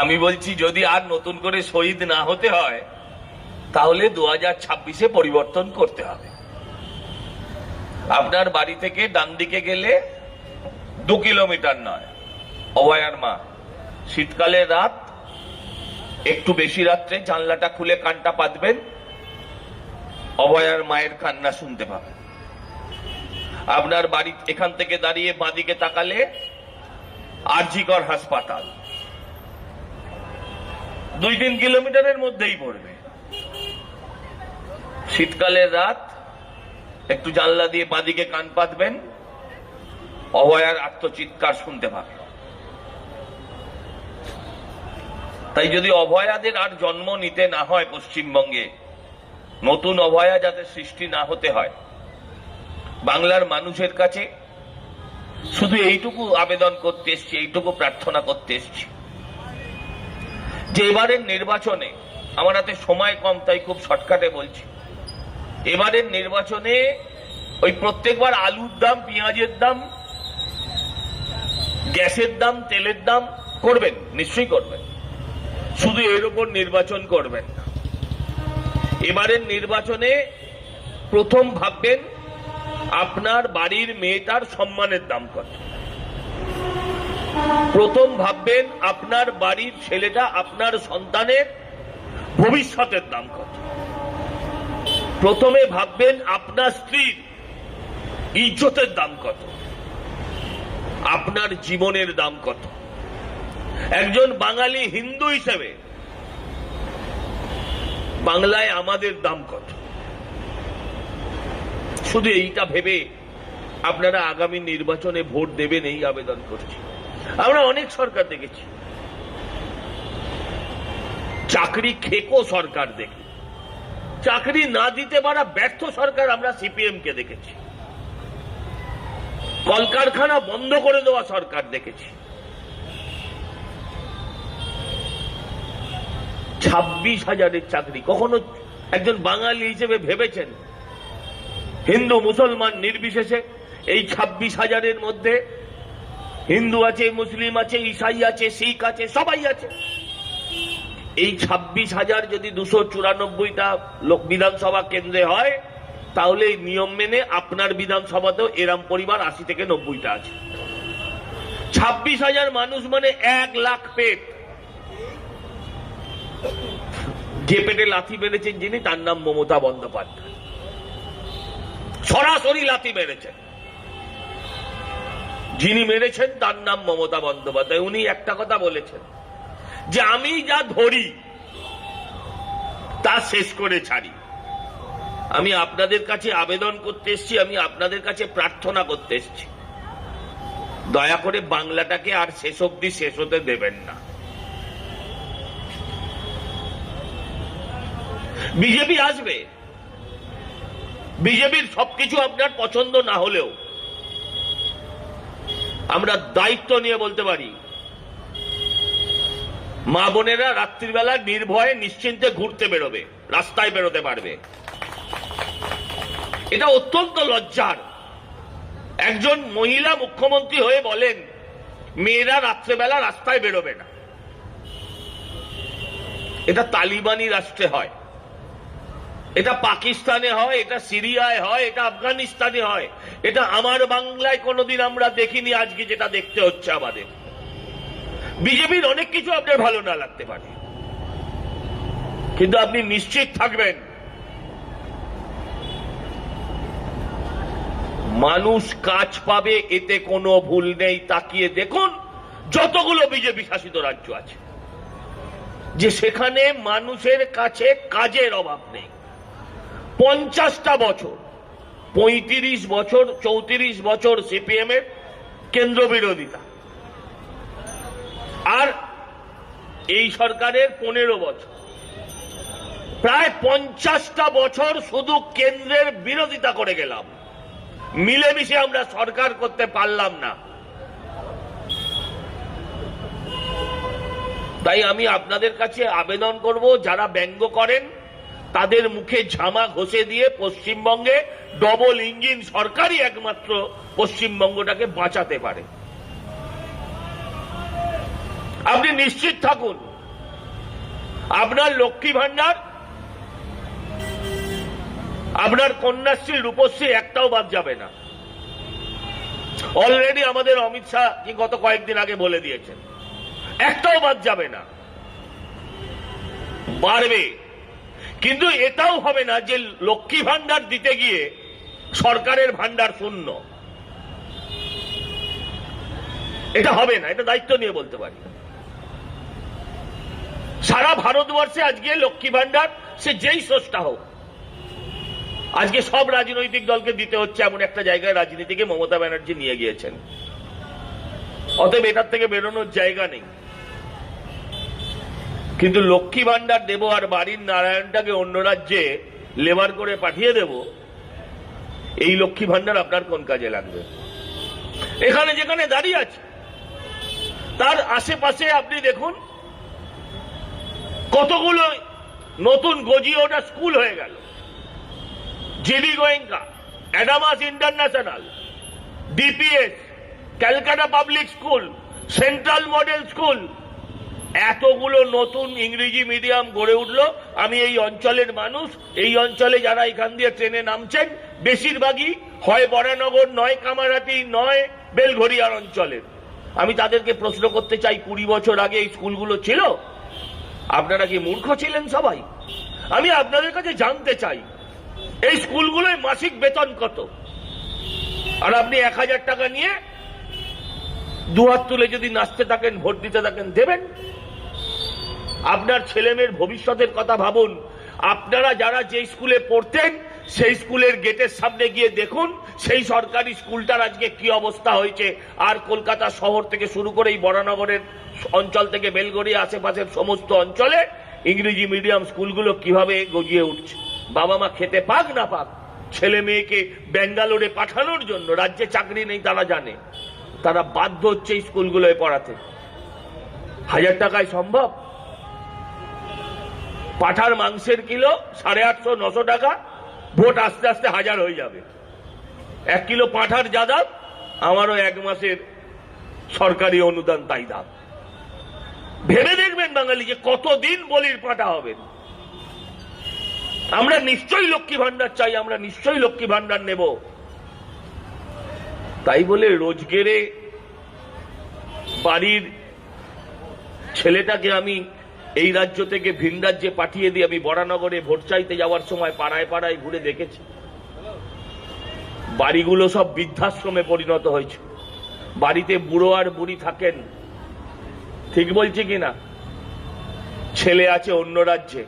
আমি বলছি যদি আর নতুন করে শহীদ না হতে হয় তাহলে 2026-এ পরিবর্তন করতে হবে। আপনার বাড়ি থেকে ডান দিকে গেলে 2 কিলোমিটার নয়, অভয়ার মা। শীতকালের রাত, একটু বেশি রাত্রে জানলাটা খুলে কানটা পাতবেন, অভয়ার মায়ের কান্না শুনতে পাবেন। আপনার বাড়ি এখান থেকে দাঁড়িয়ে বাঁদিকে তাকালে আরজিকর হাসপাতাল 2-3 কিলোমিটারের মধ্যেই পড়বে। শীতকালের রাত, একটু জানলা দিয়ে বাঁদিকে কান পাতবেন, অভয়ার আত্মচিৎকার শুনতে পাবেন। তাই যদি অভয়াদের আর জন্ম নিতে না হয় পশ্চিমবঙ্গে, নতুন অভয়া যাতে সৃষ্টি না হতে হয়, বাংলার মানুষের কাছে শুধু এইটুকু আবেদন করতে এসছি, এইটুকু প্রার্থনা করতে এসছি যে এবারের নির্বাচনে, আমার হাতে সময় কম তাই খুব শর্টকাটে বলছি, এবারের নির্বাচনে ওই প্রত্যেকবার আলুর দাম, পেঁয়াজের দাম, গ্যাসের দাম, তেলের দাম করবেন, নিশ্চয়ই করবেন, শুধু এর উপর নির্বাচন করবেন না। এবারের নির্বাচনে প্রথম ভাববেন আপনার বাড়ির মেয়েটার সম্মানের দাম কত, প্রথম ভাববেন আপনার বাড়ির ছেলেটা, আপনার সন্তানের ভবিষ্যতের দাম কত, প্রথমে ভাববেন আপনার স্ত্রীর ইজ্জতের দাম কত, আপনার জীবনের দাম কত। একজন বাঙালি হিন্দু হিসেবে বাংলায় আমাদের দাম কত, শুধু এইটা ভেবে আপনারা আগামী নির্বাচনে ভোট দেবেন, এই আবেদন করছি। আমরা অনেক সরকার দেখেছি, চাকরি খেকো সরকার দেখি, চাকরি না দিতে পারা ব্যর্থ সরকার আমরা সিপিএম কে দেখেছি, কলকারখানা বন্ধ করে দেওয়া সরকার দেখেছি। 26,000-এর চাকরি কখনো একজন বাঙালি হিসেবে ভেবেছেন? হিন্দু মুসলমান নির্বিশেষে এই 26,000-এর মধ্যে হিন্দু আছে, মুসলিম আছে, ঈসাই আছে, শিখ আছে, সবাই আছে। এই 26,000 যদি 294টা লোক বিধানসভা কেন্দ্রে হয়, তাহলে এই নিয়ম মেনে আপনার বিধানসভাতেও এরম পরিবার 80 থেকে 90টা আছে। 26,000 মানুষ মানে 1 লাখ পেট। যে পেটে লাথি মেরেছেন যিনি, তার নাম মমতা বন্দ্যোপাধ্যায়, সরাসরি লাথি মেরেছেন। যিনি মেরেছেন তার নাম মমতা বন্দ্যোপাধ্যায়। উনি একটা কথা বলেছেন যে আমি যা ধরি তা শেষ করে ছাড়ি। আমি আপনাদের কাছে আবেদন করতে এসেছি, আমি আপনাদের কাছে প্রার্থনা করতে এসেছি, দয়া করে বাংলাটাকে আর শেষ অবধি শেষ হতে দেবেন না। বিজেপি আসবে, বিজেপির সবকিছু আপনার পছন্দ না হলেও আমরা দায়িত্ব নিয়ে বলতে পারি, মা বোনেরা রাত্রিবেলা নির্ভয়ে নিশ্চিন্তে ঘুরতে বেরোবে, রাস্তায় বেরোতে পারবে। এটা অত্যন্ত লজ্জার। একজন মহিলা মুখ্যমন্ত্রী হয়ে বলেন মেয়েরা রাত্রেবেলা রাস্তায় বেরোবে না। এটা তালিবানি রাষ্ট্রে হয়, এটা পাকিস্তানে হয়, এটা সিরিয়ায় হয়, এটা আফগানিস্তানে হয়, এটা আমার বাংলায় কোনোদিন আমরা দেখিনি। আজকে যেটা দেখতে হচ্ছে আমাদের, বিজেপির অনেক কিছু আপনার ভালো না লাগতে পারে, কিন্তু আপনি নিশ্চিত থাকবেন মানুষ কাজ পাবে, এতে কোনো ভুল নেই। তাকিয়ে দেখুন যতগুলো বিজেপি শাসিত রাজ্য আছে, যে সেখানে মানুষের কাছে কাজের অভাব নেই। 50টা বছর, 35 বছর, 34 বছর সিপিএম এর কেন্দ্র বিরোধিতা, আর এই সরকারের 15 বছর, প্রায় 50টা বছর শুধু কেন্দ্রের বিরোধিতা করে গেলাম, মিলেমিশে আমরা সরকার করতে পারলাম না। তাই আমি আপনাদের কাছে আবেদন করব, যারা ব্যঙ্গ করেন তাদের মুখে ঝামা ঘষে দিয়ে পশ্চিমবঙ্গে ডবল ইঞ্জিন সরকারই একমাত্র পশ্চিমবঙ্গটাকে বাঁচাতে পারে। আপনি নিশ্চিত থাকুন আপনার লক্ষ্মী ভান্ডার, আপনার কন্যাশ্রী, রূপশ্রী একটাও বাদ যাবে না। অলরেডি আমাদের অমিত শাহ কি গত কয়েকদিন আগে বলে দিয়েছেন, একটাও বাদ যাবে না, বাড়বে। কিন্তু এটাও হবে না যে লক্ষ্মী ভান্ডার দিতে গিয়ে সরকারের ভান্ডার শূন্য। এটা হবে না, এটা দায়িত্ব নিয়ে বলতে পারি। সারা ভারতবর্ষে আজকে লক্ষ্মী ভান্ডার সে যেই স্রষ্টা হোক, আজকে সব রাজনৈতিক দলকে দিতে হচ্ছে এমন একটা জায়গায় রাজনীতিকে মমতা ব্যানার্জি নিয়ে গিয়েছেন। অতএব এটার থেকে বেরোনোর জায়গা নেই। কিন্তু লক্ষ্মী ভান্ডার দেব আর বাড়ির নারায়ণটাকে অন্য রাজ্যে লেবার করে পাঠিয়ে দেব, এই লক্ষ্মী ভান্ডার আপনার কোন কাজে লাগবে? এখানে যেখানে দাঁড়িয়ে আছে তার আশেপাশে আপনি দেখুন কতগুলো নতুন গজিয়ে ওঠা স্কুল হয়ে গেল। GD Goenka, Adamas international, DPS, Calcutta public school, central model school, এতগুলো নতুন ইংরেজি মিডিয়াম গড়ে উঠলো। আমি এই অঞ্চলের মানুষ, এই অঞ্চলে যারা এখান দিয়ে ট্রেনে নামছেন বেশিরভাগই হয় বরানগর, নয় কামারহাটি, নয় বেলঘরিয়ার অঞ্চলের। আমি তাদেরকে প্রশ্ন করতে চাই, 20 বছর আগে এই স্কুলগুলো ছিল? আপনারা কি মূর্খ ছিলেন সবাই? আমি আপনাদের কাছে জানতে চাই, এই স্কুলগুলোয় মাসিক বেতন কত? আর আপনি 1000 টাকা নিয়ে দুহাত তুলে যদি নাচতে থাকেন, ভোট দিতে থাকেন, দেবেন? আপনার ছেলেমেয়ের ভবিষ্যতের কথা ভাবুন। আপনারা যারা যে স্কুলে পড়তেন সেই স্কুলের গেটের সামনে গিয়ে দেখুন সেই সরকারি স্কুলটার আজকে কি অবস্থা হয়েছে। আর কলকাতা শহর থেকে শুরু করে এই বরানগরের অঞ্চল থেকে বেলগড়িয়া আশেপাশের সমস্ত অঞ্চলে ইংরেজি মিডিয়াম স্কুলগুলো কিভাবে গজিয়ে উঠছে। বাবা মা খেতে পাক না পাক, ছেলে মেয়েকে ব্যাঙ্গালোরে পাঠানোর জন্য, রাজ্যে চাকরি নেই তারা জানে, তারা বাধ্য হচ্ছে এই স্কুলগুলোয় পড়াতে। 1000 টাকায় সম্ভব? পাঠার মাংসের কিলো 850-900 টাকা, ভোট আস্তে আস্তে 1000 হয়ে যাবে। 1 কিলো পাঠার যা দাম, আমারও 1 মাসের সরকারি অনুদান তাই দাম। ভেবে দেখবেন বাঙালি যে কতদিন বলির পাঠা হবেন। আমরা নিশ্চয়ই লক্ষ্মী ভান্ডার চাই, আমরা নিশ্চয়ই লক্ষ্মী ভান্ডার নেব। তাই বলে রোজগেরে বাড়ির ছেলেটাকে আমি এই রাজ্য থেকে ভিন রাজ্যে পাঠিয়ে দিয়ে আমি বরানগরে ভোট চাইতে যাওয়ার সময় পাড়ায় পাড়ায় ঘুরে দেখেছি, বাড়িগুলো সব বৃদ্ধাশ্রমে পরিণত হয়েছে। বাড়িতে বুড়ো আর বুড়ি থাকেন, ঠিক বলছি কিনা? ছেলে আছে অন্য রাজ্যে,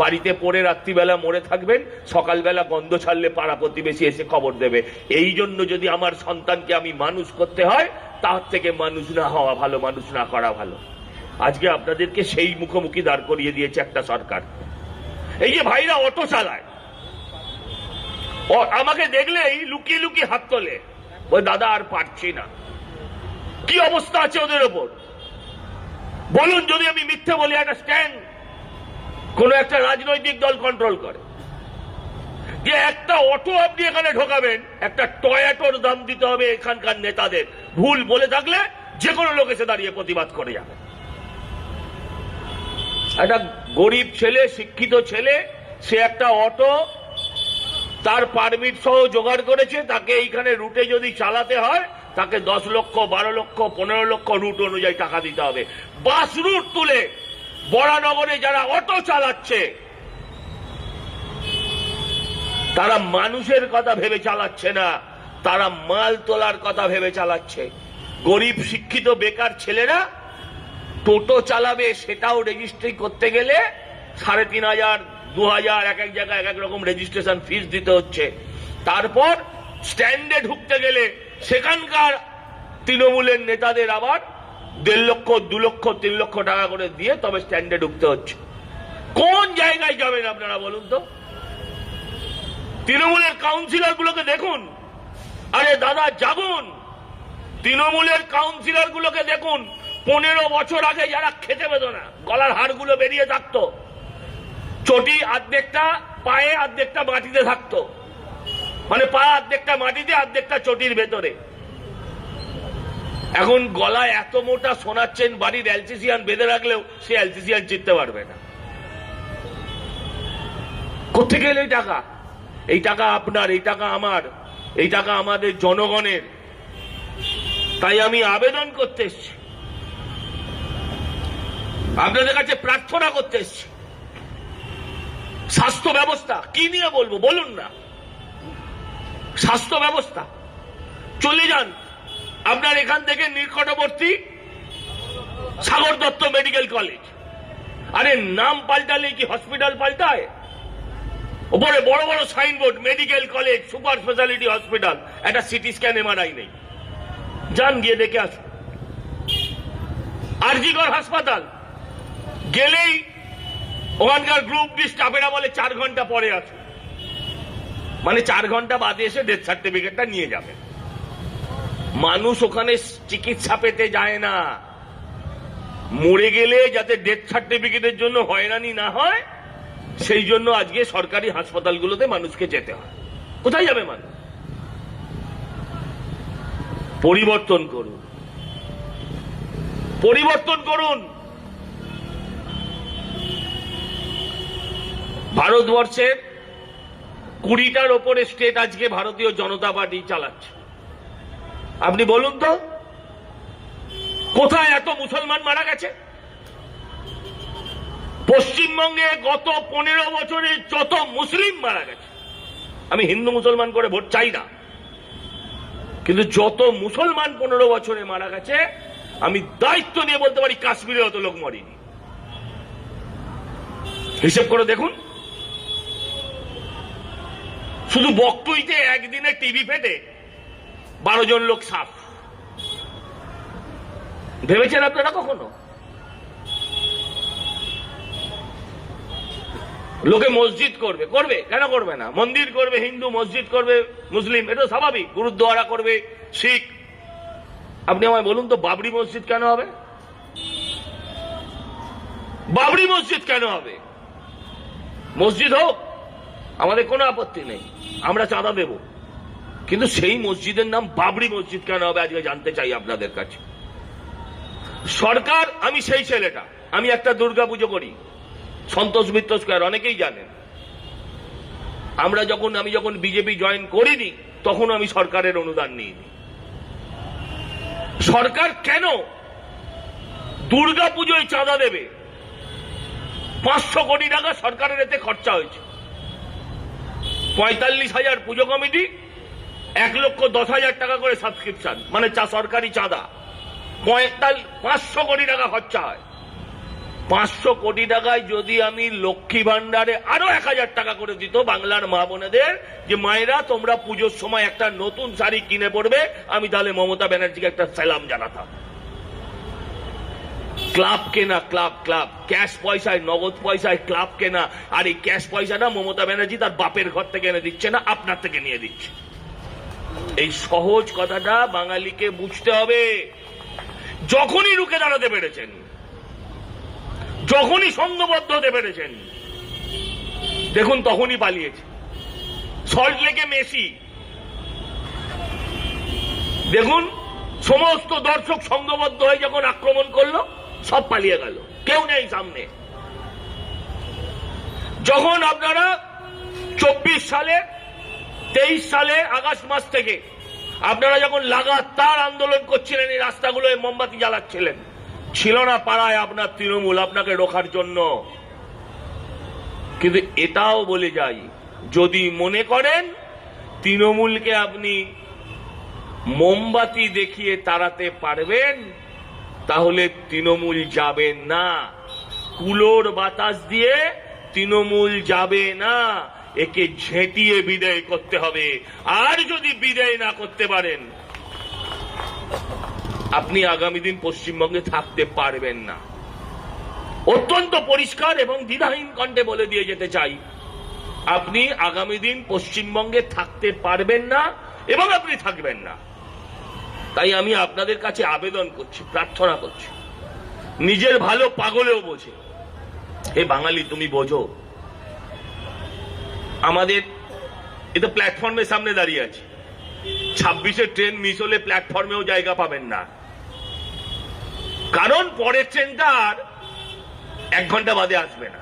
বাড়িতে পড়ে রাত্রিবেলা মরে থাকবেন, সকালবেলা গন্ধ ছাড়লে পাড়া প্রতিবেশী এসে খবর দেবে। এই জন্য যদি আমার সন্তানকে আমি মানুষ করতে হয়, তার থেকে মানুষ না হওয়া ভালো, মানুষ না করা ভালো। আজকে আপনাদেরকে সেই মুখোমুখি দাঁড় করিয়ে দিয়েছে একটা সরকার। এই যে ভাইরা অটো চালায়, আমাকে দেখলেই লুকিয়ে লুকিয়ে হাত তোলে, ওই দাদা আর পারছি না। কি অবস্থা আছে ওদের ওপর বলুন? যদি আমি মিথ্যে বলি, একটা স্ট্যান্ড কোন একটা রাজনৈতিক দল কন্ট্রোল করে, যে একটা অটো আপনি এখানে ঢোকাবেন, একটা টয়োটোর দাম দিতে হবে এখানকার নেতাদের। ভুল বলে থাকলে যে কোনো লোক এসে দাঁড়িয়ে প্রতিবাদ করে যাবে। একটা গরিব ছেলে, শিক্ষিত ছেলে, সে একটা অটো তার পারমিট সহ জোগাড় করেছে, তাকে এইখানে রুটে যদি চালাতে হয় তাকে 10 লক্ষ, 12 লক্ষ, 15 লক্ষ রুট অনুযায়ী টাকা দিতে হবে। বাস রুট তুলে বরানগরে যারা অটো চালাচ্ছে তারা মানুষের কথা ভেবে চালাচ্ছে না, তারা মাল তোলার কথা ভেবে চালাচ্ছে। গরিব শিক্ষিত বেকার ছেলেরা টোটো চালাবে, সেটাও রেজিস্ট্রি করতে গেলে 3500, 2000, এক এক জায়গায় এক এক রকম রেজিস্ট্রেশন ফিস দিতে হচ্ছে। তারপর স্ট্যান্ডে ঢুকতে গেলে সেখানকার তৃণমূলের নেতাদের আবার 1.5 লক্ষ, 2 লক্ষ, 3 লক্ষ টাকা করে দিয়ে তবে স্ট্যান্ডে ঢুকতে হচ্ছে। কোন জায়গায় যাবেন আপনারা বলুন তো? তৃণমূলের কাউন্সিলর গুলোকে দেখুন। আরে দাদা জাগুন, তৃণমূলের কাউন্সিলর গুলোকে দেখুন। 15 বছর আগে যারা খেতে পেত না, গলার হাড়গুলো বেরিয়ে থাকতো, চটি অর্ধেকটা পায়ে অর্ধেকটা মাটিতে থাকতো, মানে পা অর্ধেকটা মাটিতে অর্ধেকটা চটির ভেতরে। এখন গলায় এত মোটা শোনাচ্ছেন, বাড়ির অ্যালসিসিয়ান বেঁধে রাখলেও সে অ্যালসিসিয়ান চিনতে পারবে না। কোত্থেকে এলো এই টাকা? এই টাকা আপনার, এই টাকা আমার, এই টাকা আমাদের জনগণের। তাই আমি আবেদন করতে এসেছি, আপনাদের কাছে প্রার্থনা করতে এসেছি। স্বাস্থ্য ব্যবস্থা কি নিয়ে বলবো বলুন না? স্বাস্থ্য ব্যবস্থা চলে যান আপনার এখান থেকে নিকটবর্তী সাগর দত্ত মেডিকেল কলেজ। আরে নাম পাল্টালে কি হসপিটাল পাল্টায়? উপরে বড় বড় signboard, medical college, super speciality hospital, একটা সিটি স্ক্যান এমআরআই নেই। যান গিয়ে দেখে আসুন। আরজিকর হাসপাতাল গেলেই ওখানকার গ্রুপ ডি স্টাফেরা বলে 4 ঘন্টা পরে আসুন, মানে 4 ঘন্টা বাদে এসে ডেথ সার্টিফিকেটটা নিয়ে যাবে। মানুষ ওখানে চিকিৎসা পেতে যায় না, মরে গেলে যাতে ডেথ সার্টিফিকেটের জন্য হয়রানি না হয় সেই জন্য আজকে সরকারি হাসপাতালগুলোতে মানুষকে যেতে হয়। কোথায় যাবে মানুষ? পরিবর্তন করুন, পরিবর্তন করুন। ভারতবর্ষের 20টার ওপরে স্টেট আজকে ভারতীয় জনতা পার্টি চালাচ্ছে। আপনি বলুন তো কোথায় এত মুসলমান মারা গেছে? পশ্চিমবঙ্গে গত 15 বছরে যত মুসলিম মারা গেছে, আমি হিন্দু মুসলমান করে ভোট চাই না, কিন্তু যত মুসলমান 15 বছরে মারা গেছে আমি দায়িত্ব নিয়ে বলতে পারি কাশ্মীরে অত লোক মরেনি। হিসেব করে দেখুন, শুধু বকটুইতে একদিনে টিভি ফেটে 12 জন লোক সাফ। ভেবেছেন আপনারা কখনো? লোকে মসজিদ করবে, করবে কেন করবে না? মন্দির করবে হিন্দু, মসজিদ করবে মুসলিম, এটা স্বাভাবিক। গুরুদ্বারা করবে শিখ। আপনি আমায় বলুন তো বাবরি মসজিদ কেন হবে? বাবরি মসজিদ কেন হবে? মসজিদ হোক, আমাদের কোনো আপত্তি নেই, আমরা চাঁদা দেব, কিন্তু সেই মসজিদের নাম বাবরি মসজিদ কেন হবে আজকে জানতে চাই আপনাদের কাছে। সরকার, আমি সেই ছেলেটা, আমি একটা দুর্গাপুজো করি সন্তোষ মিত্র স্কয়ার, অনেকেই জানেন। আমি যখন বিজেপি জয়েন করিনি তখন আমি সরকারের অনুদান নিইনি। সরকার কেন দুর্গাপুজোয় চাঁদা দেবে? 500 কোটি টাকা সরকারের এতে খরচা হয়েছে। 45,000 পুজো কমিটি, 1,10,000 টাকা করে সাবস্ক্রিপশন, মানে সরকারি চাঁদা। 500 কোটি টাকা খরচা হয়। 500 কোটি টাকায় যদি আমি লক্ষ্মী ভান্ডারে আরো 1,000 টাকা করে দিত বাংলার মা বোনেদের, যে মায়েরা তোমরা পুজোর সময় একটা নতুন শাড়ি কিনে পড়বে, আমি তাহলে মমতা ব্যানার্জিকে একটা সালাম জানাতাম। ক্লাব কেনা, ক্লাব ক্যাশ পয়সায়, নগদ পয়সায় ক্লাব কেনা, আর এই ক্যাশ পয়সাটা মমতা ব্যানার্জি তার বাপের ঘর থেকে এনে দিচ্ছে না, আপনার থেকে নিয়ে দিচ্ছে। এই সহজ কথাটা বাঙালিকে বুঝতে হবে। যখনই রুখে দাঁড়াতে পেরেছেন, যখনই সংঘবদ্ধ হতে পেরেছেন, দেখুন তখনই পালিয়েছে। সল্ট লেকে মেসি, দেখুন সমস্ত দর্শক সংঘবদ্ধ হয়ে যখন আক্রমণ করলো সব পালিয়ে গেল, কেউ নেই সামনে। যখন আপনারা 24 সালে 23 সালে আগস্ট মাস থেকে আপনারা যখন লাগাতার আন্দোলন করছিলেন, এই রাস্তাগুলোয় মোমবাতি জ্বালাচ্ছিলেন, ছিল না পাড়ায় আপনার তৃণমূল আপনাকে রোখার জন্য। কিন্তু এটাও বলে যাই, যদি মনে করেন তৃণমূলকে আপনি মোমবাতি দেখিয়ে তাড়াতে পারবেন, তাহলে তৃণমূল যাবেন না। কুলোর বাতাস দিয়ে তৃণমূল যাবে না, একে ঝেঁটিয়ে বিদায় করতে হবে। আর যদি বিদায় না করতে পারেন, আপনি আগামী দিন পশ্চিমবঙ্গে থাকতে পারবেন না। অত্যন্ত পরিষ্কার এবং দ্বিধাহীন কণ্ঠে বলে দিয়ে যেতে চাই, আপনি আগামী দিন পশ্চিমবঙ্গে থাকতে পারবেন না এবং আপনি থাকবেন না। তাই আমি আপনাদের কাছে আবেদন করছি, প্রার্থনা করছি, নিজের ভালো পাগলেও বোঝে। হে বাঙালি, তুমি বোঝো, আমাদের এ তো প্ল্যাটফর্মের সামনে দাঁড়িয়ে আছে। 26-এর ট্রেন মিস হলে প্ল্যাটফর্মেও জায়গা পাবেন না, কারণ পরের ট্রেনটা আর 1 ঘন্টা বাদে আসবে না।